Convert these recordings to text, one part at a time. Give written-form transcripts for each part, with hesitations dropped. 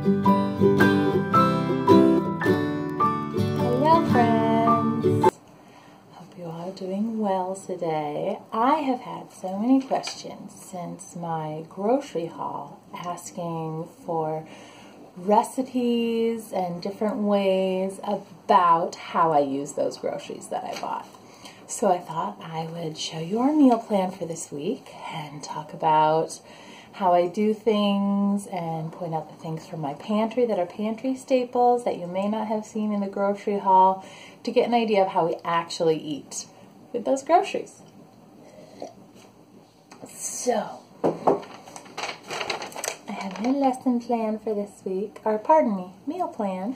Hello friends! Hope you all are doing well today. I have had so many questions since my grocery haul asking for recipes and different ways about how I use those groceries that I bought. So I thought I would show you our meal plan for this week and talk about how I do things and point out the things from my pantry that are pantry staples that you may not have seen in the grocery haul to get an idea of how we actually eat with those groceries. So, I have my lesson plan for this week, or pardon me, meal plan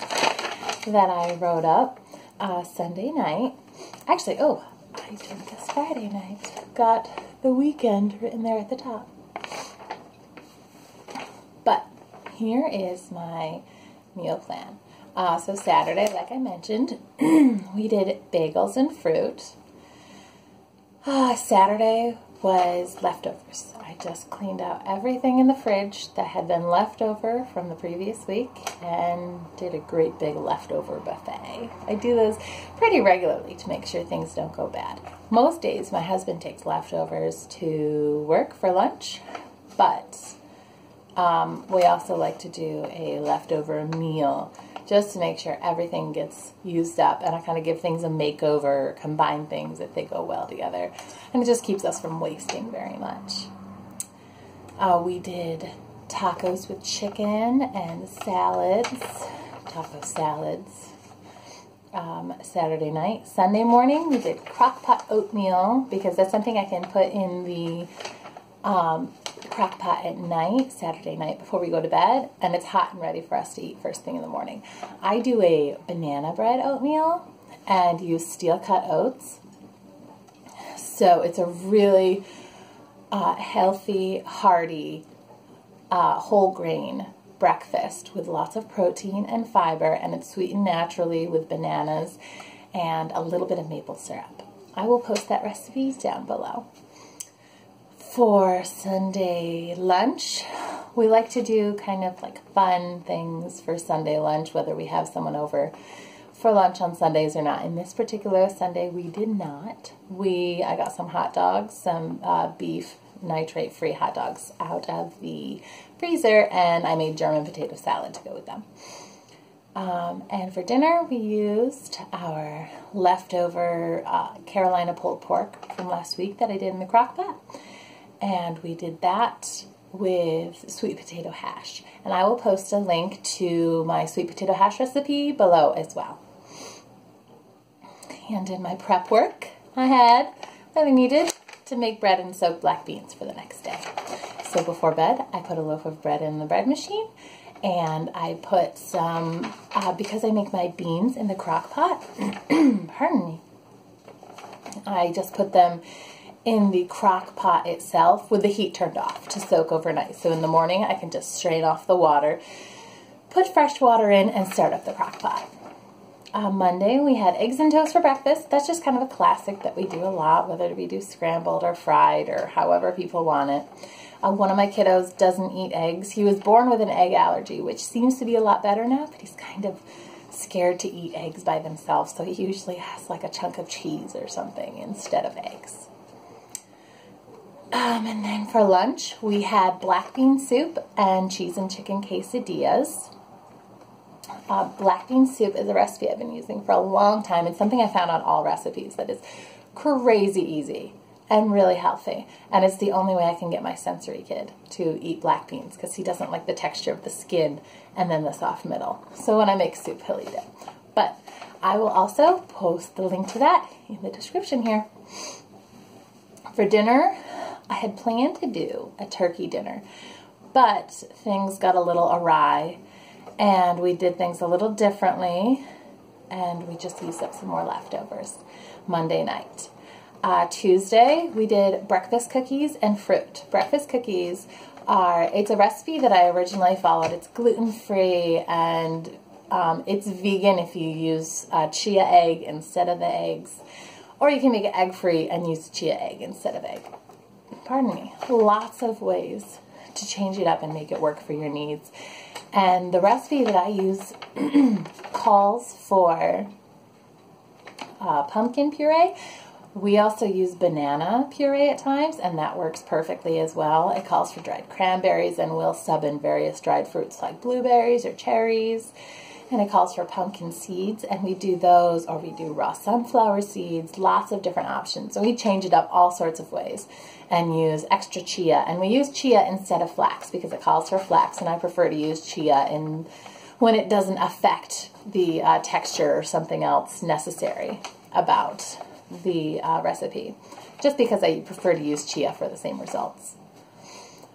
that I wrote up Sunday night. Actually, I did this Friday night. Got the weekend written there at the top. But here is my meal plan. So Saturday, like I mentioned, we did bagels and fruit. Saturday was leftovers. I just cleaned out everything in the fridge that had been left over from the previous week and did a great big leftover buffet. I do those pretty regularly to make sure things don't go bad. Most days my husband takes leftovers to work for lunch, but we also like to do a leftover meal just to make sure everything gets used up, and I kind of give things a makeover, combine things if they go well together, and it just keeps us from wasting very much. We did tacos with chicken and salads, taco salads, Saturday night. Sunday morning we did crock pot oatmeal because that's something I can put in the crock pot at night, Saturday night before we go to bed, and it's hot and ready for us to eat first thing in the morning. I do a banana bread oatmeal and use steel cut oats, so it's a really healthy, hearty, whole grain breakfast with lots of protein and fiber, and it's sweetened naturally with bananas and a little bit of maple syrup. I will post that recipe down below. For Sunday lunch, we like to do kind of like fun things for Sunday lunch, whether we have someone over for lunch on Sundays or not. In this particular Sunday, we did not. I got some hot dogs, some beef nitrate-free hot dogs out of the freezer, and I made German potato salad to go with them. And for dinner, we used our leftover Carolina pulled pork from last week that I did in the crock pot. And we did that with sweet potato hash. And I will post a link to my sweet potato hash recipe below as well. And in my prep work, I had what I needed to make bread and soak black beans for the next day. So before bed, I put a loaf of bread in the bread machine, and I put some, because I make my beans in the crock pot, pardon me, I just put them in the crock pot itself with the heat turned off to soak overnight. So in the morning, I can just strain off the water, put fresh water in, and start up the crock pot. Monday, we had eggs and toast for breakfast. That's just kind of a classic that we do a lot, whether we do scrambled or fried or however people want it. One of my kiddos doesn't eat eggs. He was born with an egg allergy, which seems to be a lot better now, but he's kind of scared to eat eggs by themselves, so he usually has like a chunk of cheese or something instead of eggs. And then for lunch, we had black bean soup and cheese and chicken quesadillas. Black bean soup is a recipe I've been using for a long time. It's something I found on all recipes that is crazy easy and really healthy. And it's the only way I can get my sensory kid to eat black beans because he doesn't like the texture of the skin and then the soft middle. So when I make soup, he'll eat it. But I will also post the link to that in the description here. For dinner, I had planned to do a turkey dinner, but things got a little awry, and we did things a little differently, and we just used up some more leftovers Monday night. Tuesday, we did breakfast cookies and fruit. Breakfast cookies it's a recipe that I originally followed. It's gluten-free, and it's vegan if you use chia egg instead of the eggs. Or you can make it egg-free and use chia egg instead of egg. Pardon me. Lots of ways to change it up and make it work for your needs. And the recipe that I use calls for pumpkin puree. We also use banana puree at times, and that works perfectly as well. It calls for dried cranberries, and we'll sub in various dried fruits like blueberries or cherries. And it calls for pumpkin seeds, and we do those, or we do raw sunflower seeds, lots of different options. So we change it up all sorts of ways and use extra chia. And we use chia instead of flax because it calls for flax, and I prefer to use chia when it doesn't affect the texture or something else necessary about the recipe, just because I prefer to use chia for the same results.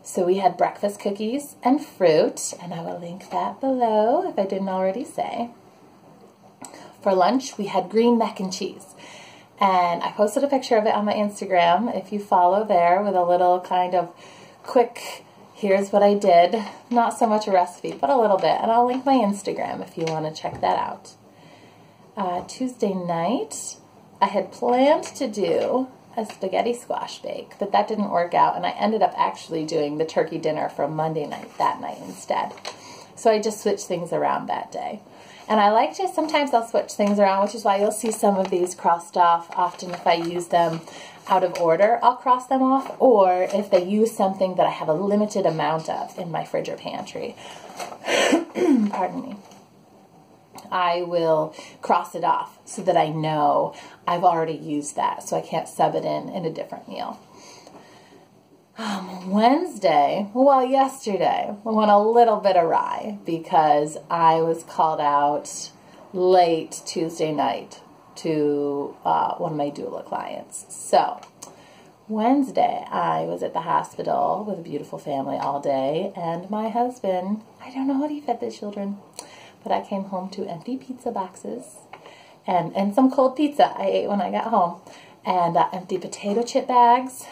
So we had breakfast cookies and fruit, and I will link that below if I didn't already say. For lunch, we had green mac and cheese, and I posted a picture of it on my Instagram, if you follow there, with a little kind of quick, here's what I did, not so much a recipe, but a little bit, and I'll link my Instagram if you want to check that out. Tuesday night, I had planned to do a spaghetti squash bake, but that didn't work out, and I ended up actually doing the turkey dinner from Monday night that night instead. So I just switched things around that day. And I like to, sometimes I'll switch things around, which is why you'll see some of these crossed off. Often if I use them out of order, I'll cross them off, or if they use something that I have a limited amount of in my fridge or pantry, pardon me, I will cross it off so that I know I've already used that, so I can't sub it in a different meal. Yesterday, I went a little bit awry because I was called out late Tuesday night to one of my doula clients. So Wednesday, I was at the hospital with a beautiful family all day, and my husband, I don't know what he fed the children, but I came home to empty pizza boxes and some cold pizza I ate when I got home, and empty potato chip bags.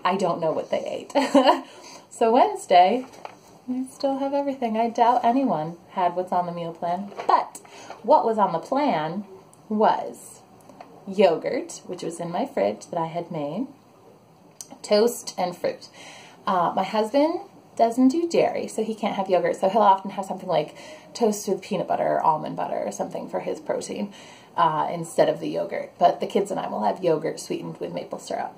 I don't know what they ate. So Wednesday, we still have everything. I doubt anyone had what's on the meal plan, but what was on the plan was yogurt, which was in my fridge that I had made, toast, and fruit. My husband doesn't do dairy, so he can't have yogurt, so he'll often have something like toast with peanut butter or almond butter or something for his protein instead of the yogurt. But the kids and I will have yogurt sweetened with maple syrup.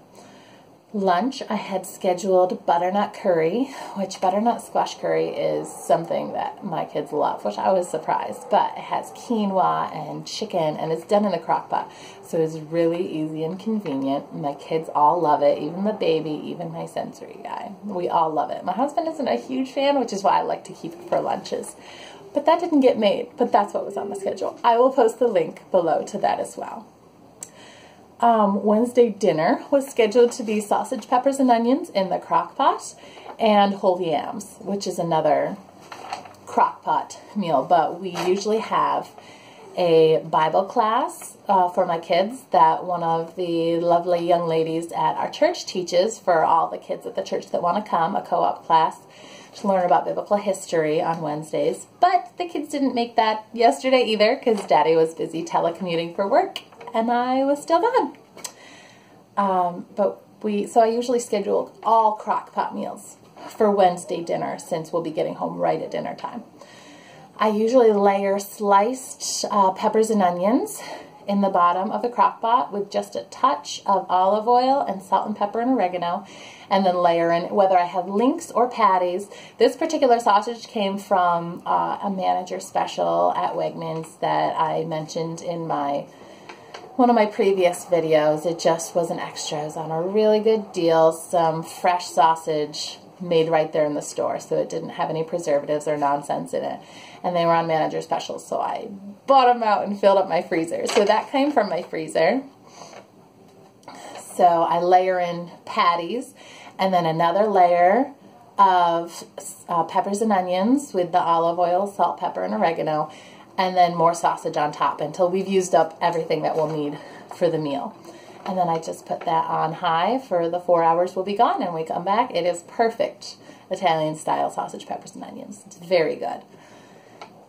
Lunch, I had scheduled butternut curry, which butternut squash curry is something that my kids love, which I was surprised, but it has quinoa and chicken, and it's done in a crock pot, so it's really easy and convenient. My kids all love it, even the baby, even my sensory guy. We all love it. My husband isn't a huge fan, which is why I like to keep it for lunches, but that didn't get made, but that's what was on the schedule. I will post the link below to that as well. Wednesday dinner was scheduled to be sausage, peppers, and onions in the crock pot and whole yams, which is another crock pot meal. But we usually have a Bible class for my kids that one of the lovely young ladies at our church teaches for all the kids at the church that want to come, a co-op class to learn about biblical history on Wednesdays. But the kids didn't make that yesterday either because Daddy was busy telecommuting for work, and I was still gone. So I usually scheduled all crock pot meals for Wednesday dinner since we'll be getting home right at dinner time. I usually layer sliced peppers and onions in the bottom of the crock pot with just a touch of olive oil and salt and pepper and oregano, and then layer in whether I have links or patties. This particular sausage came from a manager special at Wegmans that I mentioned in one of my previous videos. It just was an extra. It was on a really good deal, some fresh sausage made right there in the store, so it didn't have any preservatives or nonsense in it, and they were on manager specials, so I bought them out and filled up my freezer. So that came from my freezer. So I layer in patties and then another layer of peppers and onions with the olive oil, salt, pepper, and oregano, and then more sausage on top until we've used up everything that we'll need for the meal. And then I just put that on high for the 4 hours we'll be gone, and we come back. It is perfect Italian style sausage, peppers, and onions. It's very good.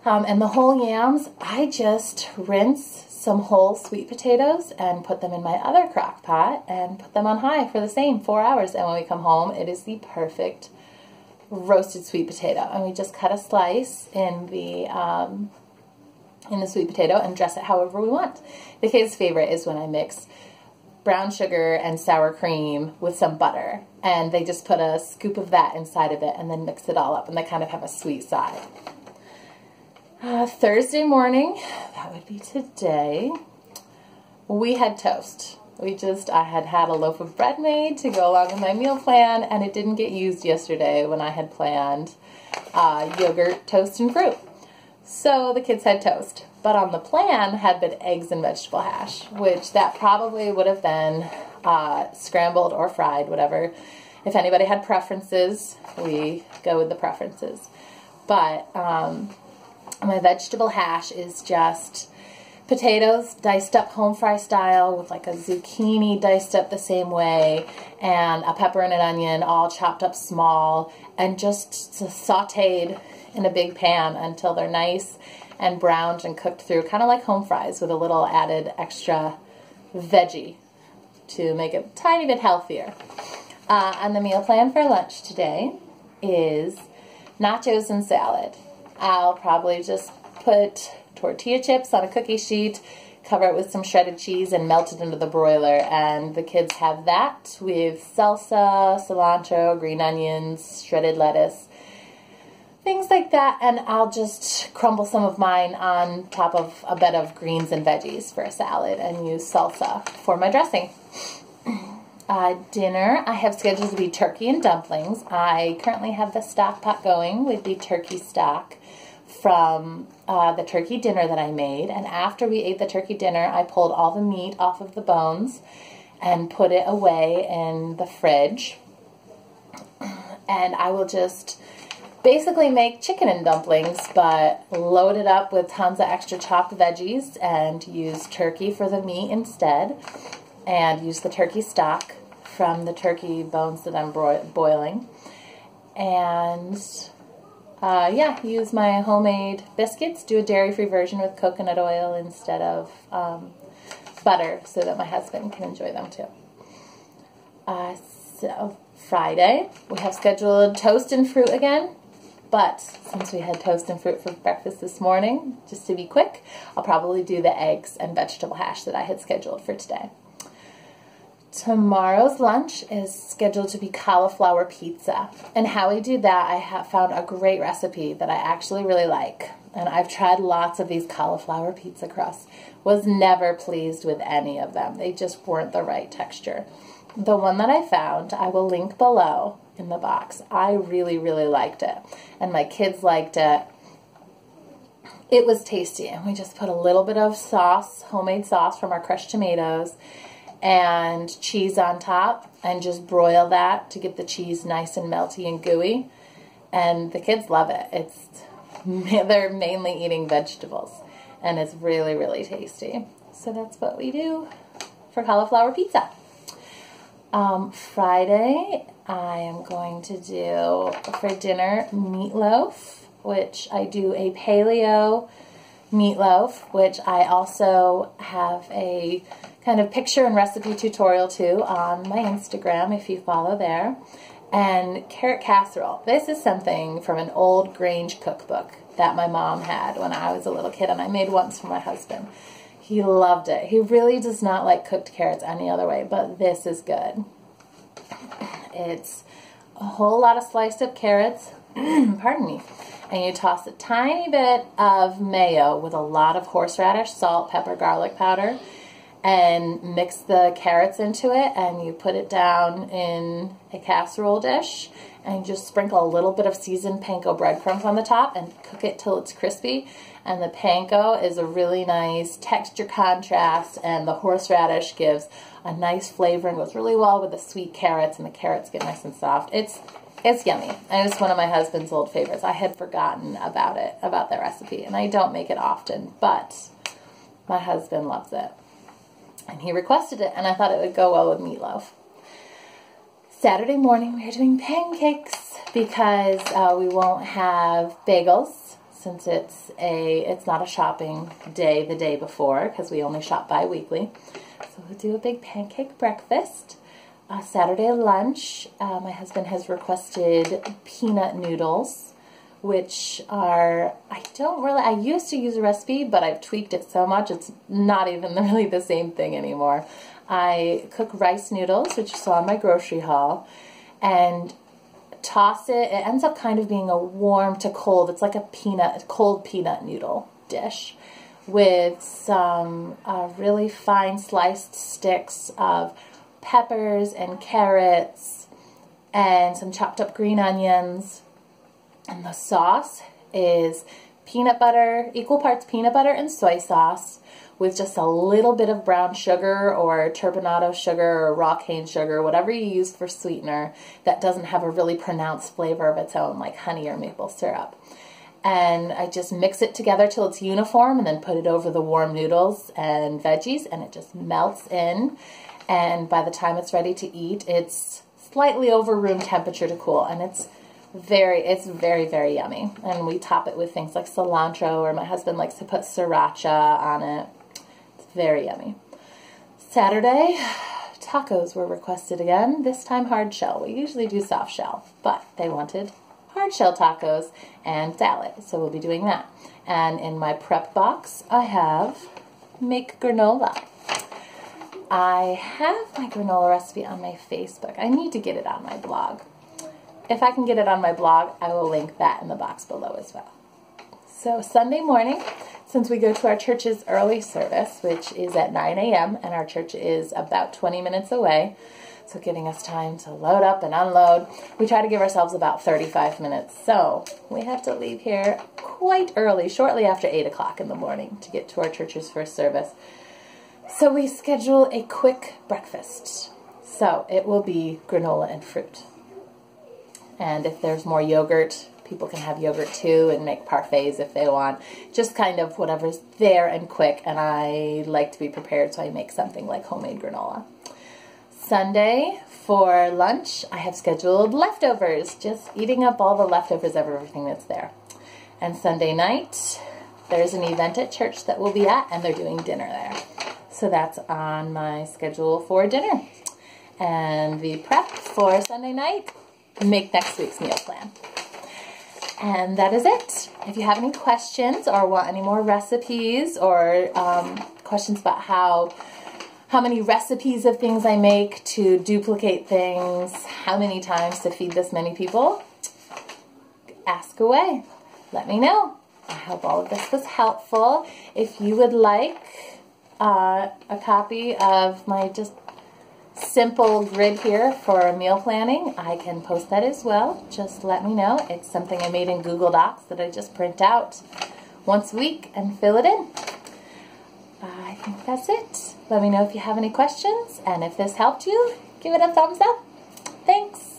And the whole yams, I just rinse some whole sweet potatoes and put them in my other crock pot and put them on high for the same 4 hours. And when we come home, it is the perfect roasted sweet potato, and we just cut a slice in the sweet potato and dress it however we want. The kids' favorite is when I mix brown sugar and sour cream with some butter, and they just put a scoop of that inside of it and then mix it all up, and they kind of have a sweet side. Thursday morning, that would be today, we had toast. I had a loaf of bread made to go along with my meal plan, and it didn't get used yesterday when I had planned yogurt, toast, and fruit. So the kids had toast. But on the plan had been eggs and vegetable hash, which that probably would have been scrambled or fried, whatever. If anybody had preferences, we go with the preferences. But my vegetable hash is just potatoes diced up home fry style with like a zucchini diced up the same way, and a pepper and an onion all chopped up small and just sauteed in a big pan until they're nice and browned and cooked through, kind of like home fries with a little added extra veggie to make it a tiny bit healthier. And the meal plan for lunch today is nachos and salad. I'll probably just put tortilla chips on a cookie sheet, cover it with some shredded cheese, and melt it into the broiler. And the kids have that with salsa, cilantro, green onions, shredded lettuce, things like that. And I'll just crumble some of mine on top of a bed of greens and veggies for a salad and use salsa for my dressing. Dinner, I have scheduled to be turkey and dumplings. I currently have the stock pot going with the turkey stock from the turkey dinner that I made, and after we ate the turkey dinner, I pulled all the meat off of the bones and put it away in the fridge, and I will just basically make chicken and dumplings, but load it up with tons of extra chopped veggies and use turkey for the meat instead, and use the turkey stock from the turkey bones that I'm boiling, and yeah, use my homemade biscuits, do a dairy-free version with coconut oil instead of butter so that my husband can enjoy them too. So Friday, we have scheduled toast and fruit again, but since we had toast and fruit for breakfast this morning, just to be quick, I'll probably do the eggs and vegetable hash that I had scheduled for today. Tomorrow's lunch is scheduled to be cauliflower pizza. And how we do that, I have found a great recipe that I actually really like. And I've tried lots of these cauliflower pizza crusts. Was never pleased with any of them. They just weren't the right texture. The one that I found, I will link below in the box. I really, really liked it. And my kids liked it. It was tasty. And we just put a little bit of sauce, homemade sauce from our crushed tomatoes, and cheese on top, and just broil that to get the cheese nice and melty and gooey. And the kids love it. They're mainly eating vegetables, and it's really, really tasty. So that's what we do for cauliflower pizza. Friday, I am going to do for dinner meatloaf, which I do a paleo meatloaf, which I also have a kind of picture and recipe tutorial too on my Instagram if you follow there. And carrot casserole. This is something from an old Grange cookbook that my mom had when I was a little kid, and I made once for my husband. He loved it. He really does not like cooked carrots any other way, but this is good. It's a whole lot of sliced up carrots, pardon me, and you toss a tiny bit of mayo with a lot of horseradish, salt, pepper, garlic powder, and mix the carrots into it, and you put it down in a casserole dish, and you just sprinkle a little bit of seasoned panko breadcrumbs on the top and cook it till it's crispy. And the panko is a really nice texture contrast, and the horseradish gives a nice flavor and goes really well with the sweet carrots, and the carrots get nice and soft. It's yummy, and it's one of my husband's old favorites. I had forgotten about that recipe, and I don't make it often, but my husband loves it. And he requested it, and I thought it would go well with meatloaf. Saturday morning, we are doing pancakes because we won't have bagels since it's not a shopping day the day before because we only shop bi-weekly. So we'll do a big pancake breakfast. Saturday lunch, my husband has requested peanut noodles, which are, I used to use a recipe, but I've tweaked it so much, it's not even really the same thing anymore. I cook rice noodles, which you saw in my grocery haul, and toss it. It ends up kind of being a warm to cold, it's like a cold peanut noodle dish with some really fine sliced sticks of peppers and carrots and some chopped up green onions. And the sauce is peanut butter, equal parts peanut butter and soy sauce with just a little bit of brown sugar or turbinado sugar or raw cane sugar, whatever you use for sweetener that doesn't have a really pronounced flavor of its own, like honey or maple syrup. And I just mix it together till it's uniform and then put it over the warm noodles and veggies, and it just melts in. And by the time it's ready to eat, it's slightly over room temperature to cool, and it's very, very yummy. And we top it with things like cilantro, or my husband likes to put sriracha on it. It's very yummy. Saturday, tacos were requested again, this time hard shell. We usually do soft shell, but they wanted hard shell tacos and salad, so we'll be doing that. And in my prep box, I have make granola. I have my granola recipe on my Facebook. I need to get it on my blog. If I can get it on my blog, I will link that in the box below as well. So Sunday morning, since we go to our church's early service, which is at 9 a.m., and our church is about 20 minutes away, so giving us time to load up and unload, we try to give ourselves about 35 minutes. So we have to leave here quite early, shortly after 8 o'clock in the morning, to get to our church's first service. So we schedule a quick breakfast. So it will be granola and fruit. And if there's more yogurt, people can have yogurt too and make parfaits if they want. Just kind of whatever's there and quick, and I like to be prepared, so I make something like homemade granola. Sunday for lunch, I have scheduled leftovers, just eating up all the leftovers of everything that's there. And Sunday night, there's an event at church that we'll be at, and they're doing dinner there. So that's on my schedule for dinner. And the prep for Sunday night, make next week's meal plan. And that is it. If you have any questions or want any more recipes or questions about how many recipes of things I make to duplicate things, how many times to feed this many people, ask away. Let me know. I hope all of this was helpful. If you would like a copy of my just simple grid here for meal planning, I can post that as well. Just let me know. It's something I made in Google Docs that I just print out once a week and fill it in. I think that's it. Let me know if you have any questions, and if this helped you, give it a thumbs up. Thanks.